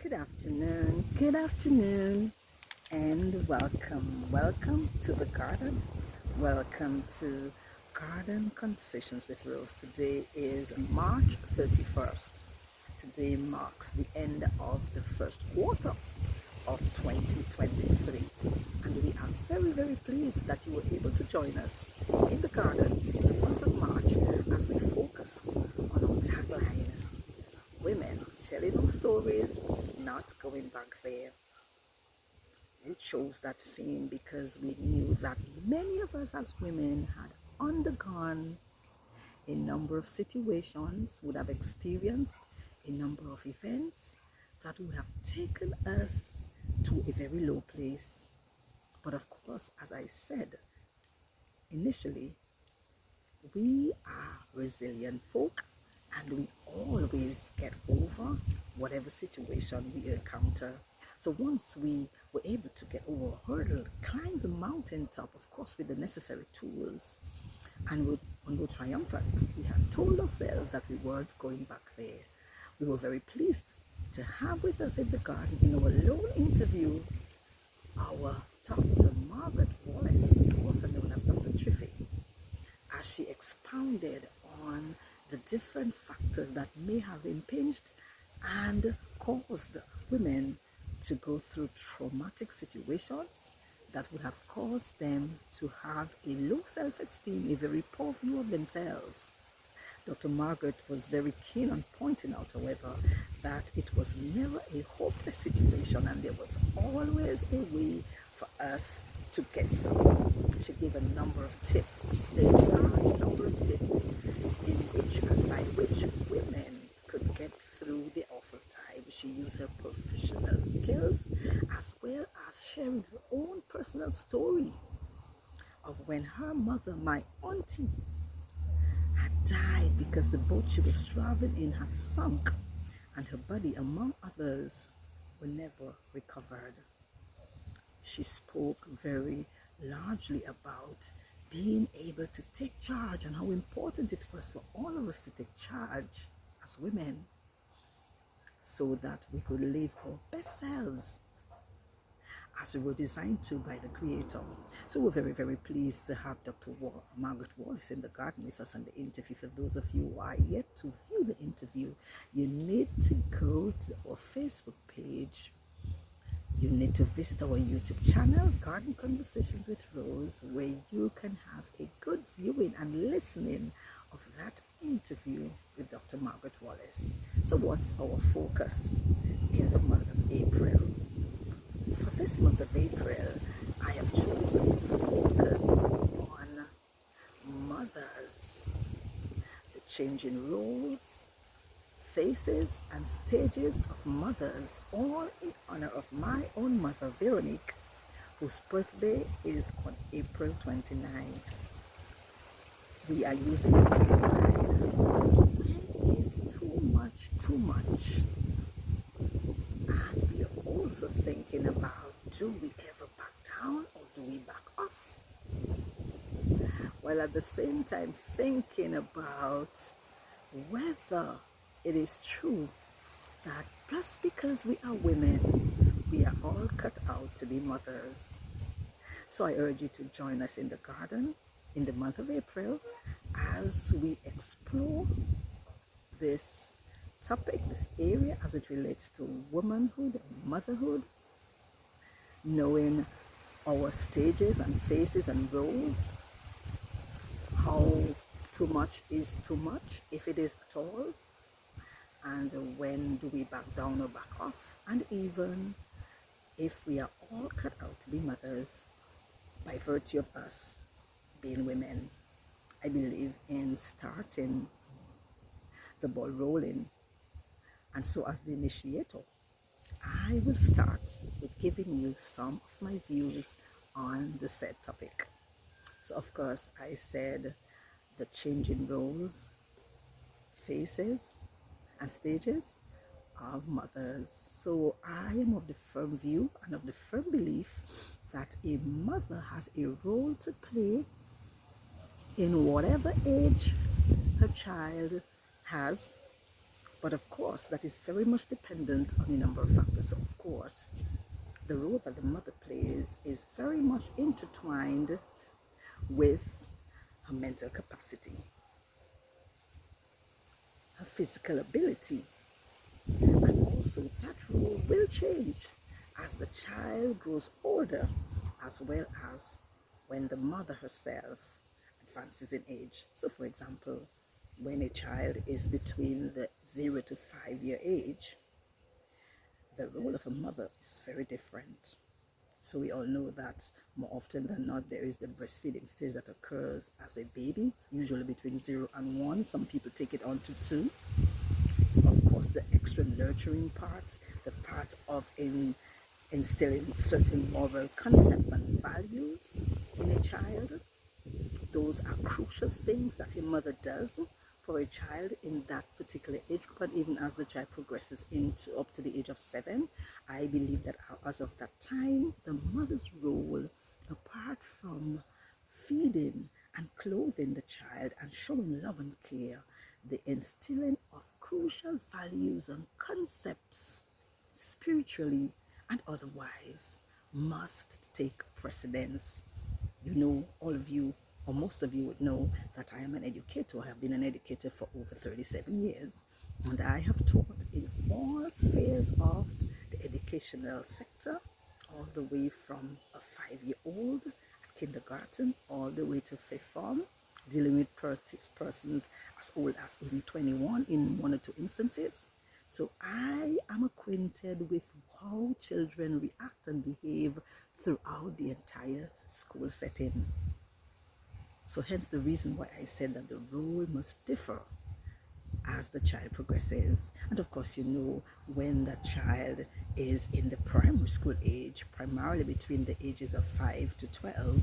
Good afternoon, and welcome to the garden. Welcome to Garden Conversations with Rose. Today is March 31st. Today marks the end of the first quarter of 2023, and we are very pleased that you were able to join us in the garden in the month of March as we focused on our tagline, Women Telling Our Stories, Not Going Back There. We chose that theme because we knew that many of us as women had undergone a number of situations, would have experienced a number of events that would have taken us to a very low place. But of course, as I said initially, we are resilient folk, and we always get over whatever situation we encounter. So once we were able to get over a hurdle, climb the mountaintop, of course with the necessary tools, and when we were triumphant, we had told ourselves that we weren't going back there. We were very pleased to have with us in the garden, in our lone interview, our Dr. Margaret Wallace, also known as Dr. Triffy, as she expounded on the different factors that may have impinged and caused women to go through traumatic situations that would have caused them to have a low self-esteem, a very poor view of themselves. Dr. Margaret was very keen on pointing out, however, that it was never a hopeless situation and there was always a way for us to get through. She gave a number of tips, a large number of tips in which and by which women could get through the awful time. She used her professional skills as well as sharing her own personal story of when her mother, my auntie, had died because the boat she was traveling in had sunk and her body, among others, were never recovered. She spoke very largely about being able to take charge and how important it was for all of us to take charge as women so that we could live our best selves as we were designed to by the Creator. So we're very pleased to have Dr. Margaret Wallace in the garden with us on the interview. For those of you who are yet to view the interview, you need to go to our Facebook page. You need to visit our YouTube channel, Garden Conversations with Rose, where you can have a good viewing and listening of that interview with Dr. Margaret Wallace. So what's our focus in the month of April? For this month of April, I have chosen to focus on mothers, the changing roles, faces and stages of mothers, all in honor of my own mother, Veronique, whose birthday is on April 29th. We are using it to define when is too much. And we are also thinking about, do we ever back down or do we back off? While at the same time thinking about whether it is true that just because we are women, we are all cut out to be mothers. So I urge you to join us in the garden in the month of April as we explore this topic, this area as it relates to womanhood and motherhood, knowing our stages and phases and roles, how too much is too much, if it is at all, and when do we back down or back off, and even if we are all cut out to be mothers by virtue of us being women. I believe in starting the ball rolling, and so as the initiator, I will start with giving you some of my views on the said topic. So of course I said the changing roles, faces and stages of mothers. So I am of the firm view and of the firm belief that a mother has a role to play in whatever age her child has But of course, that is very much dependent on a number of factors. So of course, the role that the mother plays is very much intertwined with her mental capacity, her physical ability, and also that role will change as the child grows older, as well as when the mother herself advances in age. So for example, when a child is between the 0 to 5 year age, the role of a mother is very different. So we all know that more often than not, there is the breastfeeding stage that occurs as a baby, usually between 0 and 1. Some people take it on to 2. Of course, the extra nurturing part, the part of instilling certain moral concepts and values in a child, those are crucial things that a mother does for a child in that particular age group. And even as the child progresses into up to the age of 7, I believe that as of that time, the mother's role, apart from feeding and clothing the child and showing love and care, the instilling of crucial values and concepts spiritually and otherwise must take precedence. You know, all of you, or most of you would know that I am an educator. I have been an educator for over 37 years, and I have taught in all spheres of the educational sector, all the way from a 5-year-old at kindergarten all the way to 5th form, dealing with persons as old as even 21 in 1 or 2 instances. So I am acquainted with how children react and behave throughout the entire school setting. So hence the reason why I said that the role must differ as the child progresses. And of course, you know, when that child is in the primary school age, primarily between the ages of 5 to 12,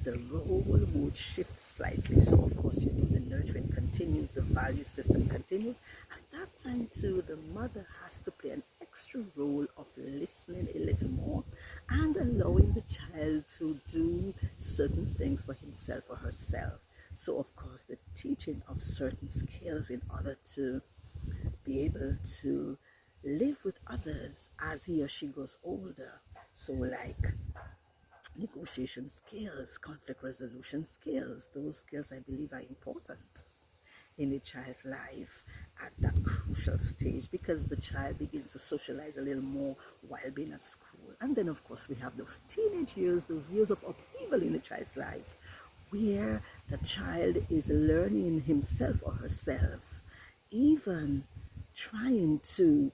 the role would shift slightly. So of course, you know, the nurturing continues, the value system continues. At that time too, the mother has to play an extra role of listening a little more and allowing the child to do certain things for himself or herself. So of course, the teaching of certain skills in order to be able to live with others as he or she grows older. So like negotiation skills, conflict resolution skills, those skills I believe are important in a child's life at that crucial stage, because the child begins to socialize a little more while being at school. And then of course we have those teenage years, those years of upheaval in a child's life, where the child is learning himself or herself, even trying to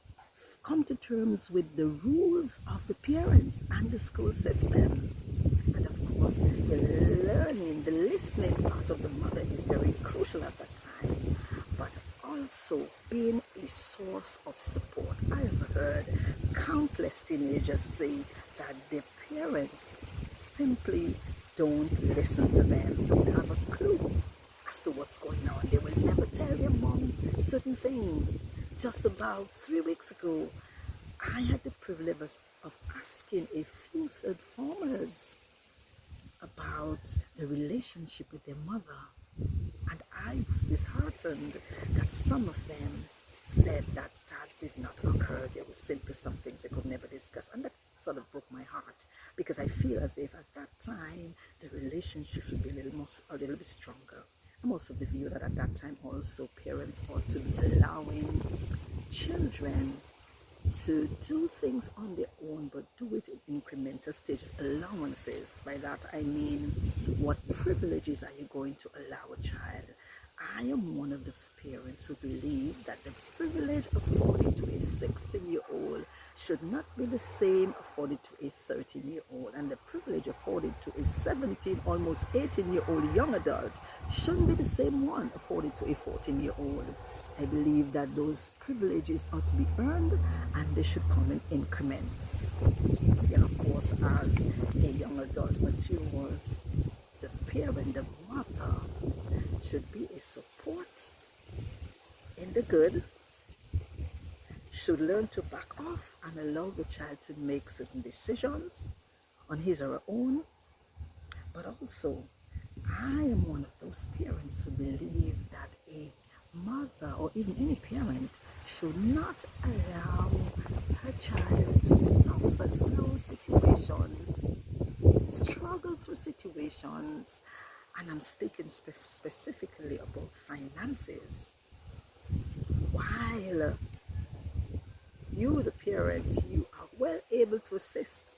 come to terms with the rules of the parents and the school system. And of course, the learning, the listening part of the mother is very crucial at that time, but also being a source of support. I have heard countless teenagers say that their parents simply don't listen to them, don't have a clue as to what's going on. They will never tell their mom certain things. Just about 3 weeks ago, I had the privilege of asking a few third formers about the relationship with their mother, and I was disheartened that some of them said that that did not occur. There was simply some things they could never discuss, and that sort of broke my heart, because I feel as if at that time the relationship should be a little bit stronger. I'm also of the view that at that time also parents ought to be allowing children to do things on their own, but do it in incremental stages, allowances. By that I mean, what privileges are you going to allow a child? I am one of those parents who believe that the privilege afforded to a 16-year-old should not be the same afforded to a 13-year-old, and the privilege afforded to a 17, almost 18-year-old young adult shouldn't be the same one afforded to a 14-year-old. I believe that those privileges ought to be earned, and they should come in increments. And of course, as a young adult matures, the parent, the mother, should be a support in the good, should learn to back off and allow the child to make certain decisions on his or her own. But also, I am one of those parents who believe that a mother, or even any parent, should not allow her child to suffer through situations, struggle through situations, and I'm speaking specifically about finances. While you, the parent, you are well able to assist,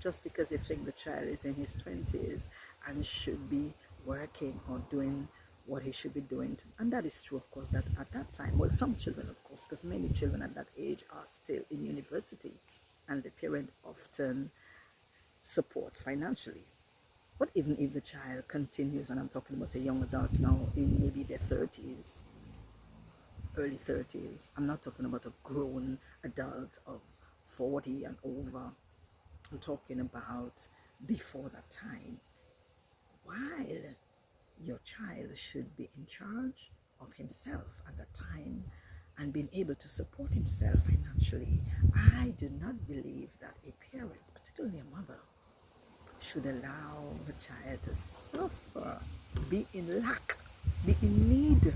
just because you think the child is in his 20s and should be working or doing what he should be doing. And that is true, of course, that at that time, well, some children, of course, because many children at that age are still in university, and the parent often supports financially. But even if the child continues, and I'm talking about a young adult now in maybe their 30s, early 30s, I'm not talking about a grown adult of 40 and over. I'm talking about before that time. While your child should be in charge of himself at that time and being able to support himself financially, I do not believe that a parent, particularly a mother, should allow the child to suffer, be in lack, be in need,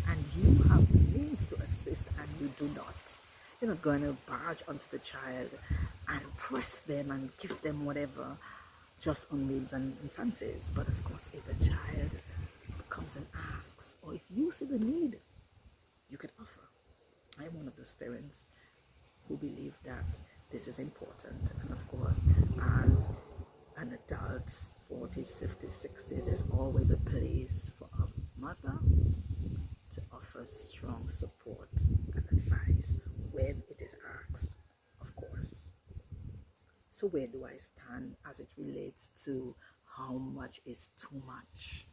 and you have means to assist and you do not. You're not going to barge onto the child and press them and give them whatever just on whims and fancies. But of course, if a child comes and asks, or if you see the need, you can offer. I'm one of those parents who believe that this is important. And of course, as an adult, 40s, 50s, 60s, there's always a place for a mother to offer strong support and advice when it is asked, of course. So where do I stand as it relates to how much is too much?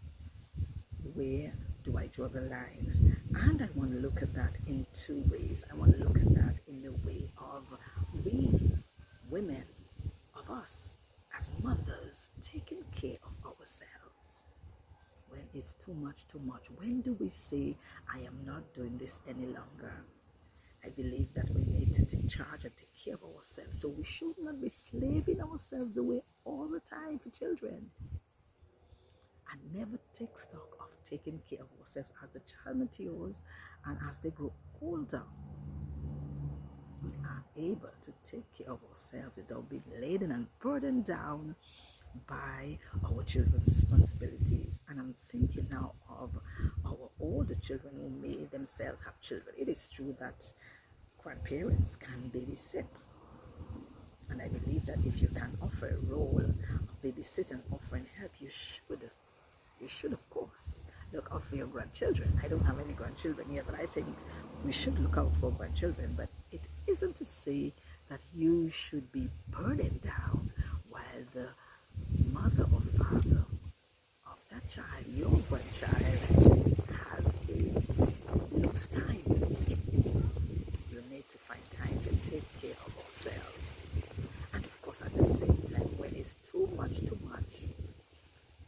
Where do I draw the line? And I want to look at that in two ways. I want to look at that in the way of we, women, of us as mothers, taking care of ourselves. When it's too much, too much. When do we say, I am not doing this any longer? I believe that we need to take charge and take care of ourselves. So we should not be slaving ourselves away all the time for children. And never take stock of taking care of ourselves as the child matures and as they grow older. We are able to take care of ourselves without being laden and burdened down by our children's responsibilities. And I'm thinking now of our older children who may themselves have children. It is true that grandparents can babysit, and I believe that if you can offer a role of babysitting, offering help, you should, of course, look out for your grandchildren. I don't have any grandchildren yet, but I think we should look out for grandchildren. But it isn't to say that you should be burdened down while the mother or father of that child, your grandchild, has a loose time. You need to find time to take care of ourselves. And of course, at the same time, when it's too much,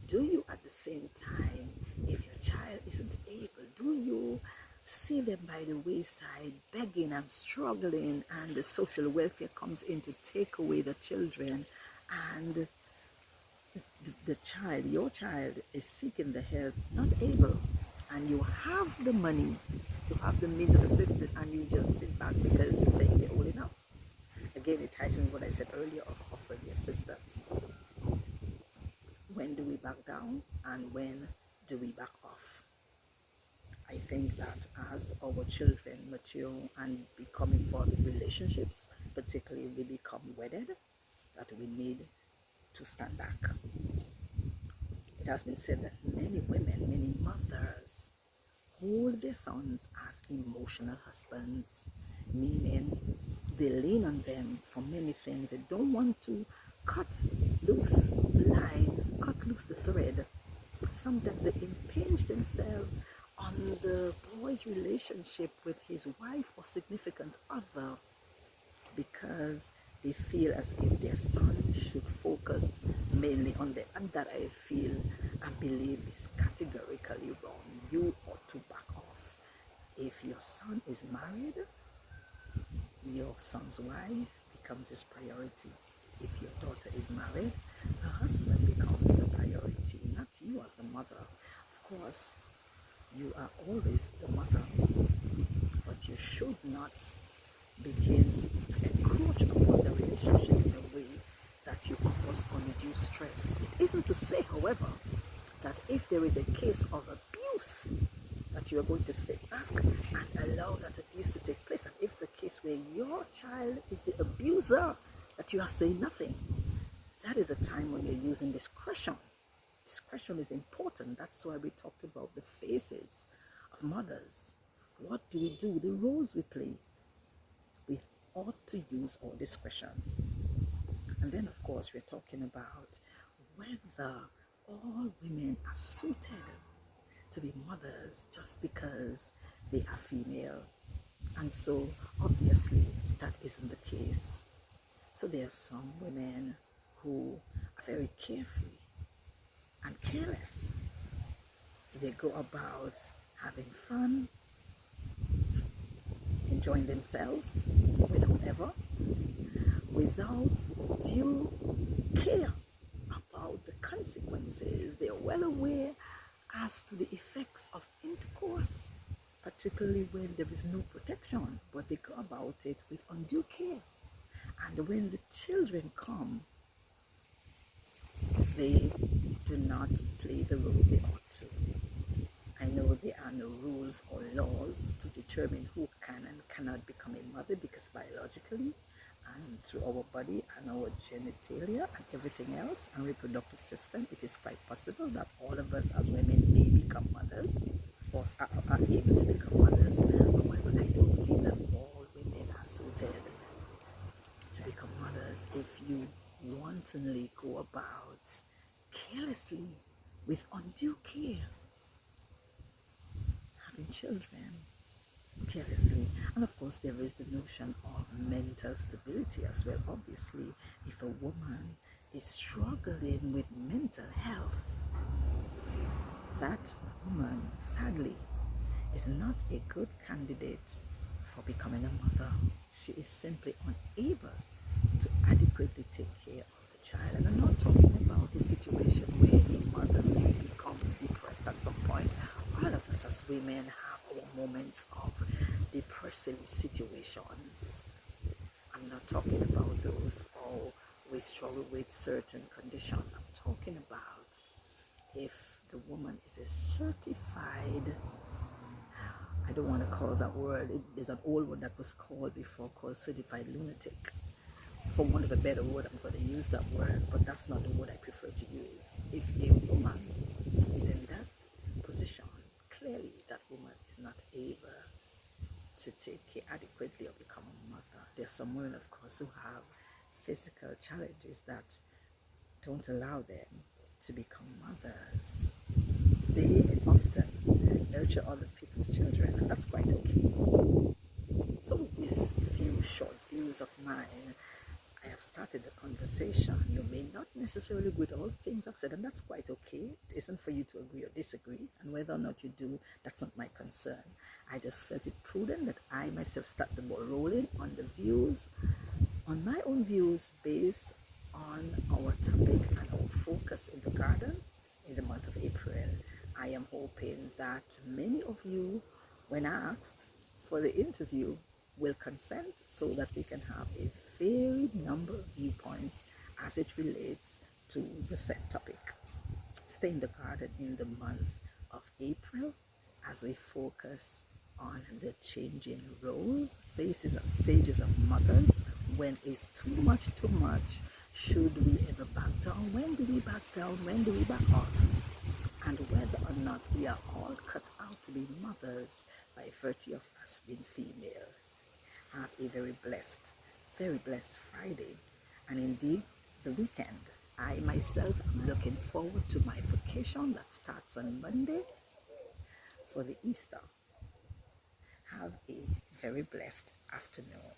do you at the same time, if your child isn't able, do you see them by the wayside begging and struggling, and the social welfare comes in to take away the children, and the child, your child, is seeking the help, not able, and you have the money, you have the means of assistance, and you just sit back because you think they're old enough? Again, it ties in what I said earlier of offering assistance. When do we back down and when do we back off? I think that as our children mature and become involved in relationships, particularly if they become wedded, that we need to stand back. It has been said that many women, many mothers, hold their sons as emotional husbands, meaning they lean on them for many things. They don't want to cut loose the line, cut loose the thread. Sometimes they impinge themselves on the boy's relationship with his wife or significant other because they feel as if their son should focus mainly on them. And that I feel and believe is categorically wrong. You ought to back off. If your son is married, your son's wife becomes his priority. If your daughter is married, the husband becomes the priority, not you as the mother. Of course, you are always the mother, but that you should not begin to encroach upon the relationship in a way that you cause undue stress. It isn't to say, however, that if there is a case of abuse, that you are going to sit back and allow that abuse to take place. And if it's a case where your child is the abuser, that you are saying nothing. That is a time when you're using discretion. Discretion is important. That's why we talked about the phases of mothers. What do we do? The roles we play. We ought to use our discretion. And then, of course, we're talking about whether all women are suited to be mothers just because they are female. And so, obviously, that isn't the case. So there are some women who are very carefree and careless. They go about having fun, enjoying themselves with whoever, without due care about the consequences. They are well aware as to the effects of intercourse, particularly when there is no protection, but they go about it with undue care. And when the children come, they do not play the role they ought to. I know there are no rules or laws to determine who can and cannot become a mother, because biologically and through our body and our genitalia and everything else and reproductive system, it is quite possible that all of us as women may become mothers or are able to become mothers. However, I don't believe that all women are suited to become mothers. If you wantonly go about carelessly with undue care, having children carelessly. And of course, there is the notion of mental stability as well. Obviously, if a woman is struggling with mental health, that woman, sadly, is not a good candidate for becoming a mother. She is simply unable to adequately take care of the child. And I'm not talking about a situation where a mother may become depressed at some point. All of us as women have our moments of depressive situations. I'm not talking about those who we struggle with certain conditions. I'm talking about if the woman is a certified, I don't want to call that word, there's an old word that was called before called certified lunatic. For want of a better word, I'm going to use that word, but that's not the word I prefer to use. If a woman is in that position, clearly that woman is not able to take care adequately or become a mother. There's some women, of course, who have physical challenges that don't allow them to become mothers. They often nurture other people's children, and that's quite okay. So with these few short views of mine, I have started the conversation. You may not necessarily agree with all things I've said, and that's quite okay. It isn't for you to agree or disagree, and whether or not you do, that's not my concern. I just felt it prudent that I myself start the ball rolling on the views, on my own views based on our topic and our focus in the garden in the month of April. I am hoping that many of you, when asked for the interview, will consent so that we can have a varied number of viewpoints as it relates to the said topic. Stay in the garden in the month of April as we focus on the changing roles, phases and stages of mothers. When is too much too much? Should we ever back down? When do we back down? When do we back off? And whether or not we are all cut out to be mothers by virtue of us being female. Have a very blessed Friday, and indeed the weekend. I myself am looking forward to my vacation that starts on Monday for the Easter. Have a very blessed afternoon.